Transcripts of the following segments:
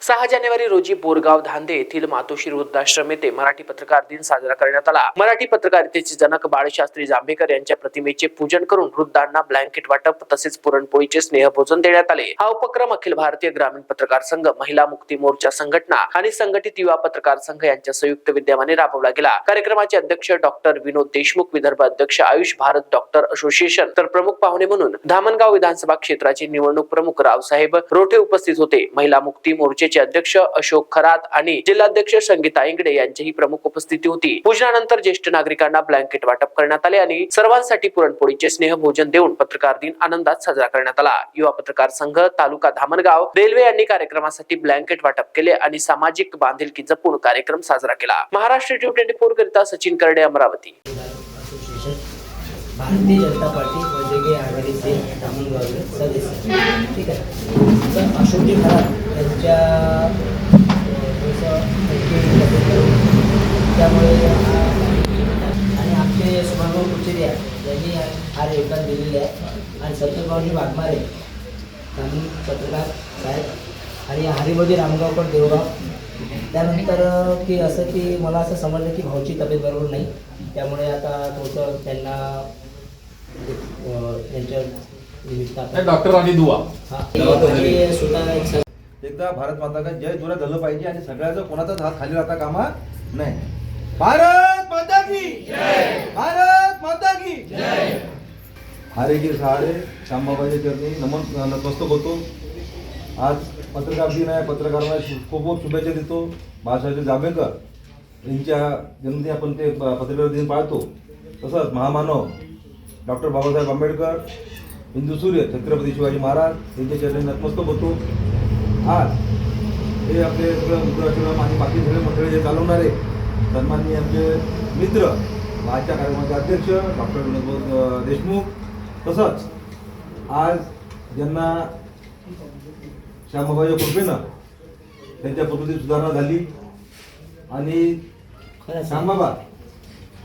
6 जानेवारी रोजी बोरगाव धांदे येथील मातोश्री वृद्धाश्रम येथे मराठी पत्रकार दिन साजरा करण्यात आला। मराठी पत्रकारितेचे जनक बाळशास्त्री जांभेकर यांच्या प्रतिमेचे पूजन करून वृद्धांना ब्लँकेट वाटप तसेच पुरणपोळीचे स्नेहभोजन देण्यात आले। हा उपक्रम अखिल भारतीय ग्रामीण पत्रकार संघ, महिला मुक्ती मोर्चा संघटना आणि संघटित युवा पत्रकार संघ यांच्या संयुक्त विद्यमाने राबवला गेला। कार्यक्रमाचे अध्यक्ष डॉक्टर विनोद देशमुख, विदर्भ अध्यक्ष आयुष भारत डॉक्टर असोसिएशन, तर प्रमुख पाहुणे म्हणून धामणगाव विधानसभा क्षेत्राचे निवडणूक प्रमुख रावसाहेब रोठे उपस्थित होते। महिला मुक्ती मोर्चे अध्यक्ष अशोक खरात आणि जिल्हाध्यक्ष संगीता इंगडे यांचीही प्रमुख उपस्थिती होती। पूजनानंतर ज्येष्ठ नागरिकांना ब्लँकेट वाटप करण्यात आले आणि सर्वांसाठी पुरणपोळीचे स्नेहभोजन देऊन पत्रकार दिन आनंदात साजरा करण्यात आला। युवा पत्रकार संघ तालुका धामणगाव रेल्वे यांनी कार्यक्रमासाठी ब्लँकेट वाटप केले आणि सामाजिक बांधिलकी जपून कार्यक्रम साजरा केला। महाराष्ट्र T24 करिता सचिन करडे, अमरावती। भारतीय जनता पार्टी वैद्यकीय आघाडीचे धामणगावचे सदस्य, ठीक आहे। तर अशोकजी खरात यांच्या त्यामुळे आणि आमचे सुभाषभाऊ कुचेरिया यांनी हा योगदान दिलेले आहे आणि संतोषभाऊजी वाघमारे ग्रामीण पत्रकार साहेब आणि हरिभाऊजी रामगावकर देवगाव। त्यानंतर की असं की मला असं समजलं की भाऊची तब्येत बरोबर नाही, त्यामुळे आता थोडंसं त्यांना यांच्या निमित्त डॉक्टर आणि दुआ सुद्धा एकदा भारत माता का जय जोरात झालं पाहिजे आणि सगळ्याचं कोणाचाच हात खाली राहता कामा नाही। भारत माता की जय, भारत माता की जय। हारे के सहारे श्यामबाबाच्या चरणी नतमस्तक होतो। आज पत्रकार दिन आहे, पत्रकारांना खूप खूप शुभेच्छा देतो। बाळासाहेब जांभेकर यांच्या जन्मदिनी आपण ते पत्रकार दिन पाळतो। तसंच महामानव डॉक्टर बाबासाहेब आंबेडकर, हिंदू सूर्य छत्रपती शिवाजी महाराज यांच्या चरणी नतमस्तक होतो। आज हे आपले सगळं वृद्धाश्रम आणि बाकी सगळे मंडळी जे चालवणारे सन्माननीय आमचे मित्र, आजच्या कार्यक्रमाचे अध्यक्ष डॉक्टर विनोद देशमुख, तसंच आज ज्यांना श्यामबाबाच्या कृपेनं त्यांच्या प्रकृतीत सुधारणा झाली आणि श्यामबाबा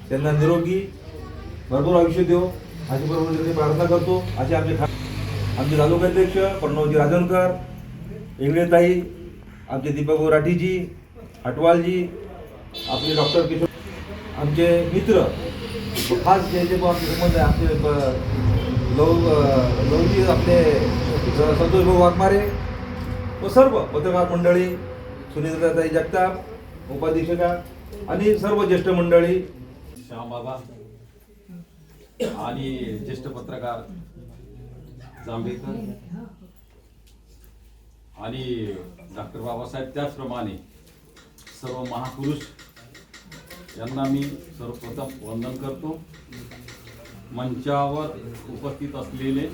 त्यांना निरोगी भरपूर आयुष्य देव अशी बरोबर प्रार्थना करतो। असे आमचे तालुकाध्यक्ष प्रणवजी राजनकर, इंगळेताई, आमचे दीपक राठीजी, हटवालजी, आपले डॉक्टर किशोर, आमचे मित्र खास जे जे आमचे संबंध आहे, आमचे लवजी, आपले संतोषभाऊ वाघमारे व सर्व पत्रकार मंडळी, सुनीताताई जगताप, उपाध्यक्षका आणि सर्व ज्येष्ठ मंडळी, श्यामबाबा आणि ज्येष्ठ पत्रकार जांभेकर आणि डॉक्टर बाबासाहेब, त्याचप्रमाणे सर्व महापुरुष यांना मी सर्वप्रथम वंदन करतो। मंचावर उपस्थित असलेले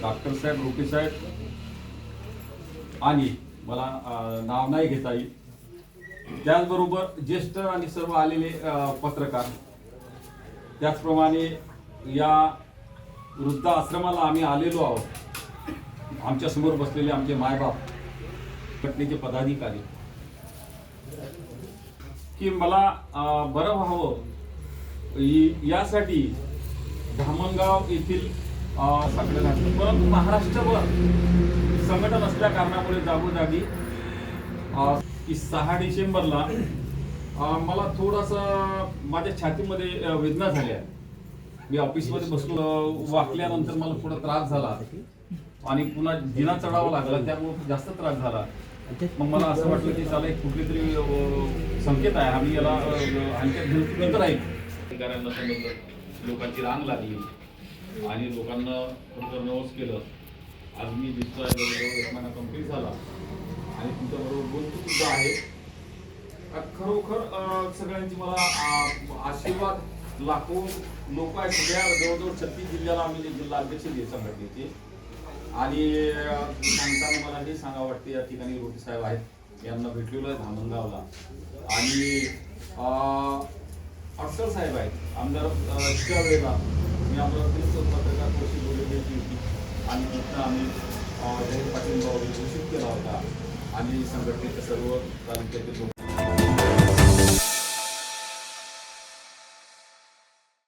डॉक्टर साहेब, रोटे साहेब आणि मला नाव नाही घेता येईल, त्याचबरोबर ज्येष्ठ आणि सर्व आलेले पत्रकार, त्याचप्रमाणे या वृद्ध आश्रमाला आम्ही आलेलो आहोत। आमच्या समोर बसलेले आमचे मायबाप, घटनेचे पदाधिकारी, की मला बरं व्हावं यासाठी धामणगाव येथील सगळ्यांना, परंतु महाराष्ट्रभर संघटन असल्या कारणामुळे जागोजागी 6 डिसेंबरला मला थोडंसं माझ्या छातीमध्ये वेदना झाल्या। मी ऑफिसमध्ये बसलो, वाकल्यानंतर मला थोडा त्रास झाला आणि पुन्हा जिना चढावा लागला, त्यामुळे जास्त त्रास झाला। मग मला असं वाटलं की त्याला एक कुठली तरी संकेत आहे, आम्ही याला आणखी राहील। अधिकाऱ्यांना समजलं, लोकांची रांग लागली आणि लोकांना थोडं नवस केलं। आज मी दिसतोय जवळजवळ 1 महिना कंप्लीट झाला आणि तुमच्याबरोबर बोलतो सुद्धा आहे। खरोखर सगळ्यांची मला आशीर्वाद, लाखो लोक आहेत, सगळ्या जवळजवळ 36 जिल्ह्याला आम्ही जिल्हा अध्यक्ष आहे संघटनेचे। आणि सांगताना मला हे सांगा वाटते, या ठिकाणी रोटे साहेब आहेत, यांना भेटलेलो आहे धामणगावला, आणि अडसर साहेब आहेत आमदार, त्या वेळेला मी अमरावतीत पत्रकार परिषद बोलली होती आणि तिथं आम्ही जाहीर पाठिंबा घोषित केला होता आणि संघटनेचे सर्व तालुक्यातील